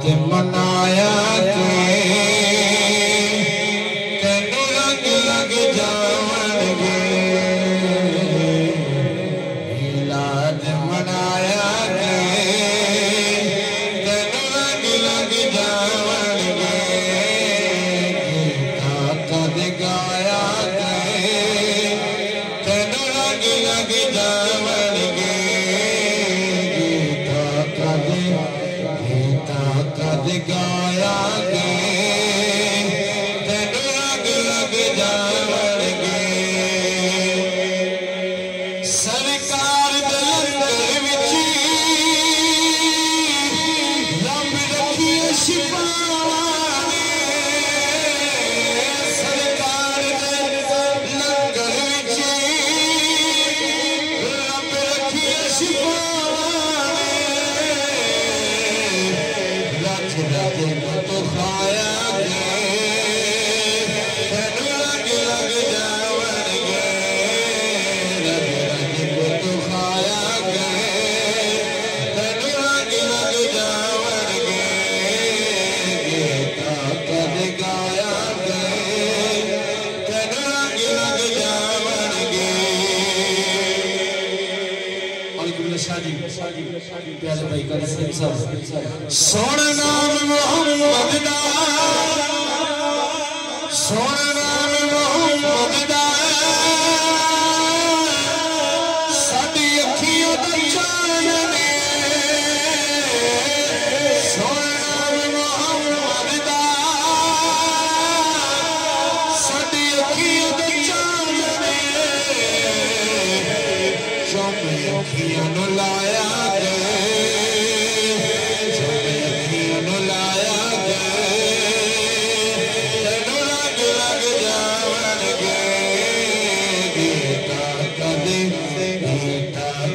منایا تینو لگ لگ جاون گے میلاد منایا تینو لگ لگ جاون گے کد گایا تینو لگ لگ جاون گے کد گایا گے تینو لگ لگ جاون گے سرکار دے لنگر وچ رب رکھیے شفاواں سرکار دے لنگر وچ رب رکھیے شفاواں رکھ تو کھایا گے تینو لگ لگ جاون گے رج تو کھایا گے تینو لگ لگ جاون گے کد گایا گے تینو لگ لگ جاون گے پیارے بھائی کا صاحب سونا نام محمد دا سونا نام محمد دا ساڈی اکھیاں دا چان نے سونا نام محمد دا ساڈی اکھیاں دا چان نے چوم اکھیاں نو لایا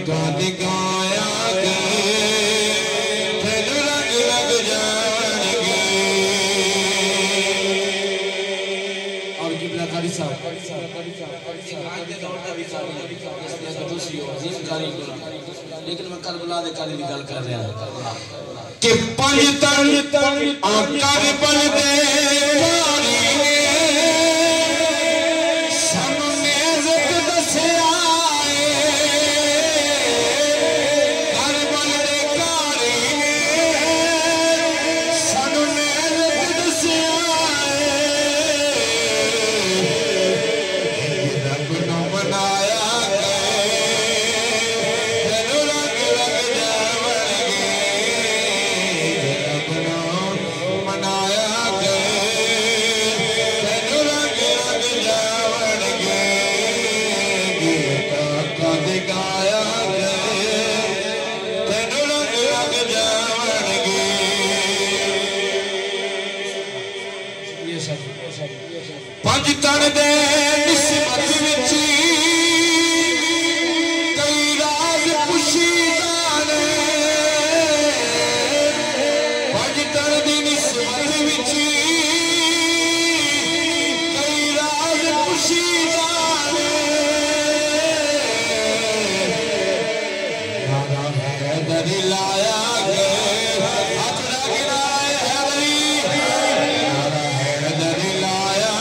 کد گایا گے تینو لگ لگ جاون گے اور قبلہ قاری صاحب لیکن میں کربلا دے قاری دی گل کر رہا ہوں کہ پنج تن کربل دے قاری سانو نعزت دسیا پنج تن دے نسبت وچ کئی راز پوشیدہ نے پنج تن دی نسبت وچ کئی راز پوشیدہ نے حیدر لایا گے اپنا گرائے حیدری حیدر لایا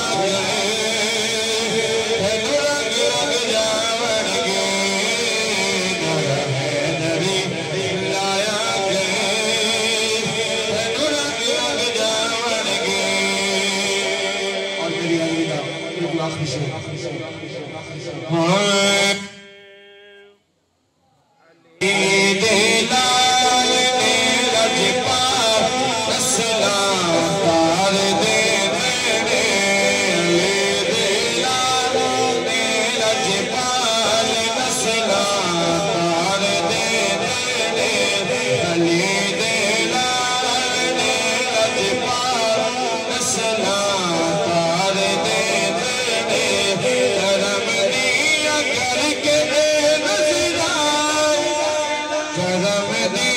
کرم دی